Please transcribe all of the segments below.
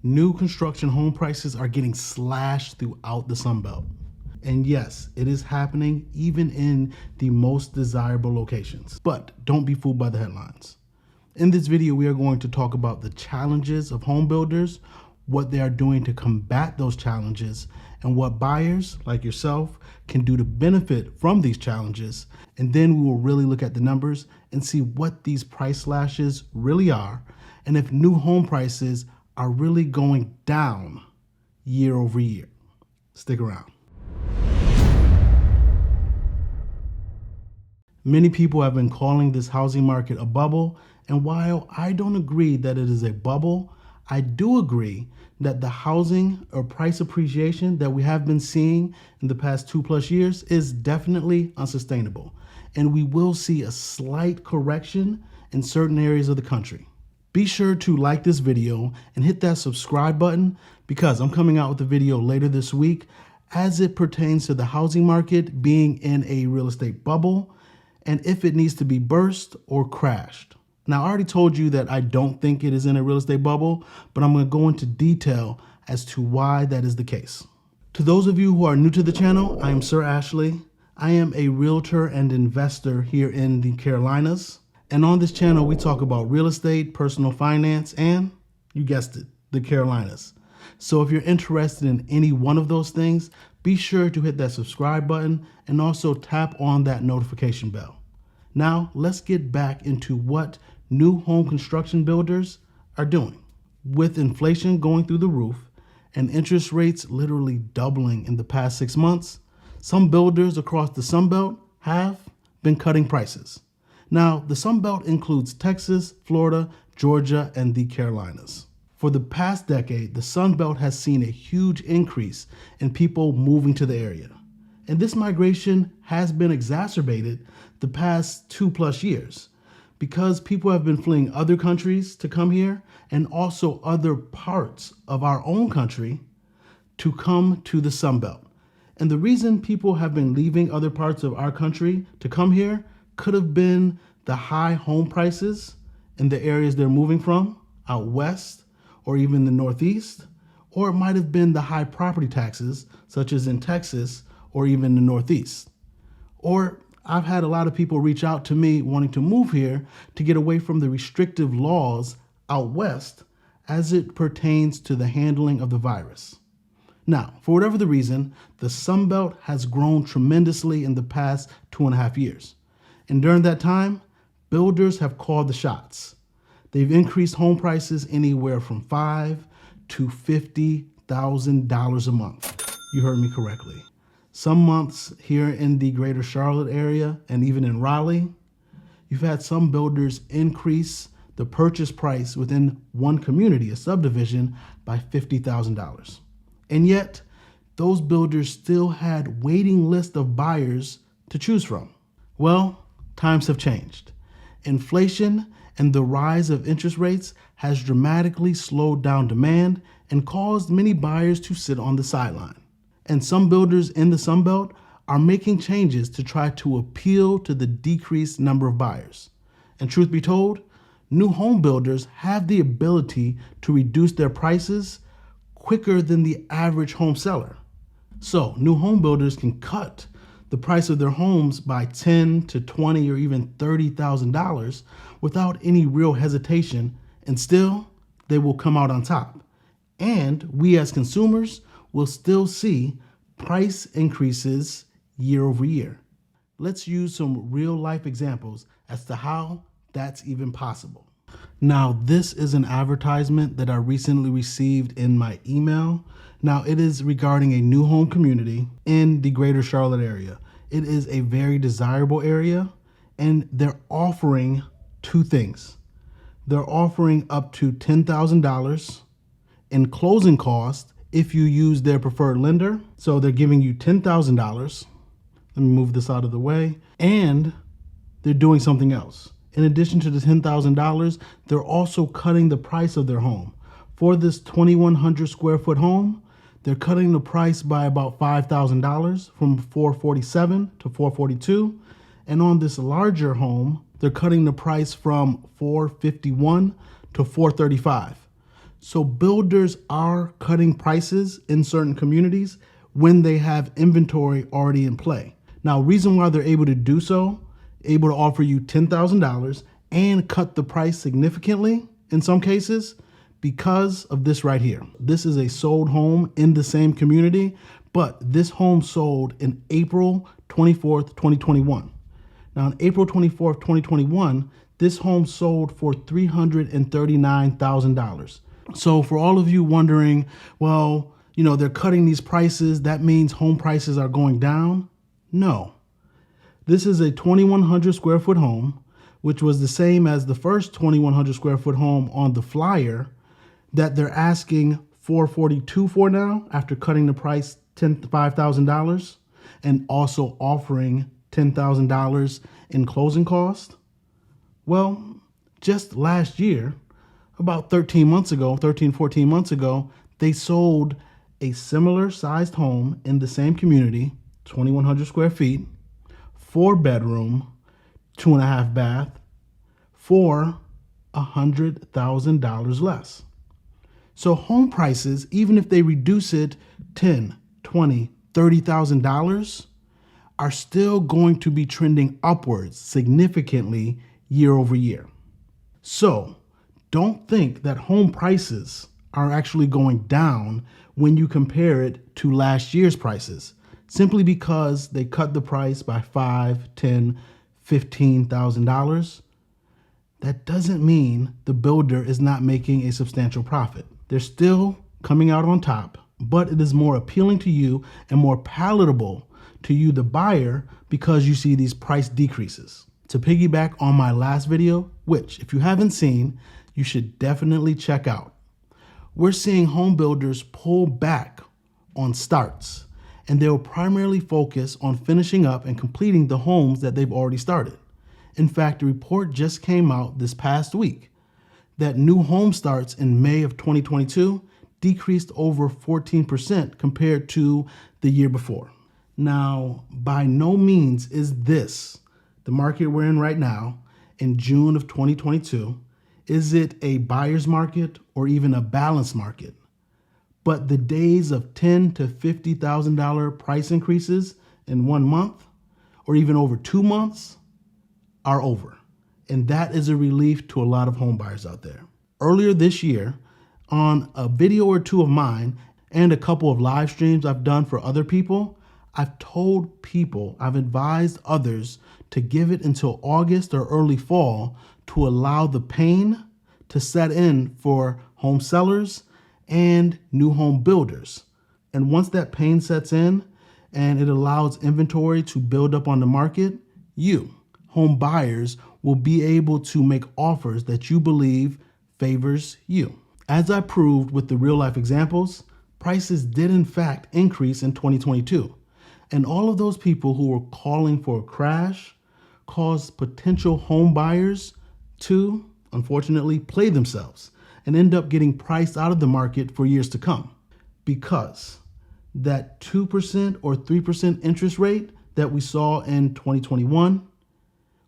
New construction home prices are getting slashed throughout the Sun Belt. And yes, it is happening even in the most desirable locations. But don't be fooled by the headlines. In this video, we are going to talk about the challenges of home builders, what they are doing to combat those challenges, and what buyers like yourself can do to benefit from these challenges. And then we will really look at the numbers and see what these price slashes really are, and if new home prices are really going down year over year. Stick around. Many people have been calling this housing market a bubble, and while I don't agree that it is a bubble, I do agree that the housing or price appreciation that we have been seeing in the past 2+ years is definitely unsustainable, and we will see a slight correction in certain areas of the country. Be sure to like this video and hit that subscribe button because I'm coming out with a video later this week as it pertains to the housing market being in a real estate bubble and if it needs to be burst or crashed. Now, I already told you that I don't think it is in a real estate bubble, but I'm going to go into detail as to why that is the case. To those of you who are new to the channel, I am Sir Ashley. I am a realtor and investor here in the Carolinas. And on this channel, we talk about real estate, personal finance, and you guessed it, the Carolinas. So if you're interested in any one of those things, be sure to hit that subscribe button and also tap on that notification bell. Now, let's get back into what new home construction builders are doing. With inflation going through the roof and interest rates literally doubling in the past 6 months, some builders across the Sun Belt have been cutting prices. Now, the Sun Belt includes Texas, Florida, Georgia, and the Carolinas. For the past decade, the Sun Belt has seen a huge increase in people moving to the area. And this migration has been exacerbated the past 2+ years because people have been fleeing other countries to come here and also other parts of our own country to come to the Sun Belt. And the reason people have been leaving other parts of our country to come here could have been the high home prices in the areas they're moving from, out west or even the Northeast, or it might have been the high property taxes, such as in Texas or even the Northeast. Or I've had a lot of people reach out to me wanting to move here to get away from the restrictive laws out west as it pertains to the handling of the virus. Now, for whatever the reason, the Sun Belt has grown tremendously in the past 2.5 years. And during that time, builders have called the shots. They've increased home prices anywhere from $5,000 to $50,000 a month. You heard me correctly. Some months here in the greater Charlotte area and even in Raleigh, you've had some builders increase the purchase price within one community, a subdivision, by $50,000. And yet, those builders still had waiting list of buyers to choose from. Well, times have changed. Inflation and the rise of interest rates has dramatically slowed down demand and caused many buyers to sit on the sideline. And some builders in the Sun Belt are making changes to try to appeal to the decreased number of buyers. And truth be told, new home builders have the ability to reduce their prices quicker than the average home seller. So new home builders can cut the price of their homes by $10,000 to $20,000 or even $30,000 without any real hesitation, and still they will come out on top. And we as consumers will still see price increases year over year. Let's use some real life examples as to how that's even possible. Now, this is an advertisement that I recently received in my email. Now, it is regarding a new home community in the greater Charlotte area. It is a very desirable area, and they're offering two things. They're offering up to $10,000 in closing costs if you use their preferred lender. So they're giving you $10,000. Let me move this out of the way. And they're doing something else. In addition to the $10,000, they're also cutting the price of their home. For this 2,100 square foot home, they're cutting the price by about $5,000 from $447 to $442. And on this larger home, they're cutting the price from $451 to $435. So builders are cutting prices in certain communities when they have inventory already in play. Now, reason why they're able to do so, able to offer you $10,000 and cut the price significantly in some cases, because of this right here. This is a sold home in the same community, but this home sold in April 24th, 2021. Now, on April 24th, 2021, this home sold for $339,000. So for all of you wondering, well, they're cutting these prices, that means home prices are going down? No. This is a 2,100 square foot home, which was the same as the first 2,100 square foot home on the flyer that they're asking $442 for now after cutting the price $5,000 and also offering $10,000 in closing cost. Well, just last year, about 14 months ago, they sold a similar sized home in the same community, 2,100 square feet, 4-bedroom, 2.5 bath, for $100,000 less. So home prices, even if they reduce it $10,000, $20,000, $30,000, are still going to be trending upwards significantly year over year. So don't think that home prices are actually going down when you compare it to last year's prices, simply because they cut the price by $5,000, $10,000, $15,000. That doesn't mean the builder is not making a substantial profit. They're still coming out on top, but it is more appealing to you and more palatable to you, the buyer, because you see these price decreases. To piggyback on my last video, which if you haven't seen, you should definitely check out, we're seeing home builders pull back on starts, and they'll primarily focus on finishing up and completing the homes that they've already started. In fact, a report just came out this past week that new home starts in May of 2022 decreased over 14% compared to the year before. Now, by no means is this, the market we're in right now, in June of 2022, is it a buyer's market or even a balanced market? But the days of $10,000 to $50,000 price increases in 1 month or even over 2 months are over. And that is a relief to a lot of home buyers out there. Earlier this year, on a video or two of mine and a couple of live streams I've done for other people, I've advised others to give it until August or early fall to allow the pain to set in for home sellers and new home builders. And once that pain sets in and it allows inventory to build up on the market, you, home buyers, will be able to make offers that you believe favors you. As I proved with the real life examples, prices did in fact increase in 2022. And all of those people who were calling for a crash caused potential home buyers to, unfortunately, play themselves and end up getting priced out of the market for years to come. Because that 2% or 3% interest rate that we saw in 2021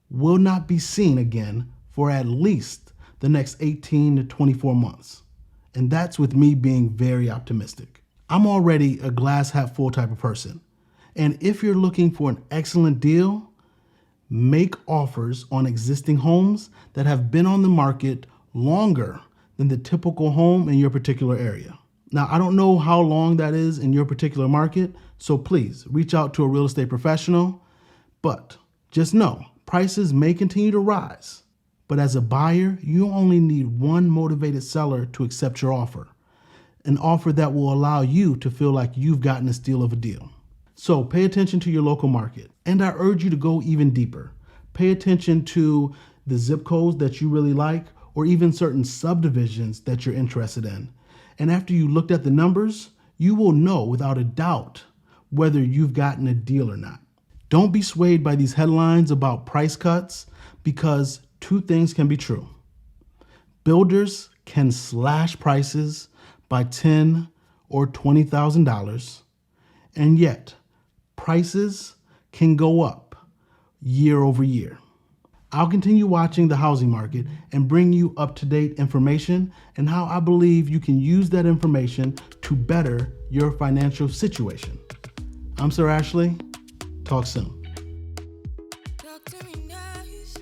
will not be seen again for at least the next 18 to 24 months. And that's with me being very optimistic. I'm already a glass half full type of person. And if you're looking for an excellent deal, make offers on existing homes that have been on the market longer than the typical home in your particular area. Now, I don't know how long that is in your particular market, so please reach out to a real estate professional. But just know, prices may continue to rise. But as a buyer, you only need one motivated seller to accept your offer, an offer that will allow you to feel like you've gotten a steal of a deal. So pay attention to your local market. And I urge you to go even deeper. Pay attention to the zip codes that you really like, or even certain subdivisions that you're interested in. And after you looked at the numbers, you will know without a doubt whether you've gotten a deal or not. Don't be swayed by these headlines about price cuts, because two things can be true. Builders can slash prices by $10,000 or $20,000, and yet prices can go up year over year. I'll continue watching the housing market and bring you up-to-date information and how I believe you can use that information to better your financial situation. I'm Sir Ashley. Talk soon. Talk to me nice.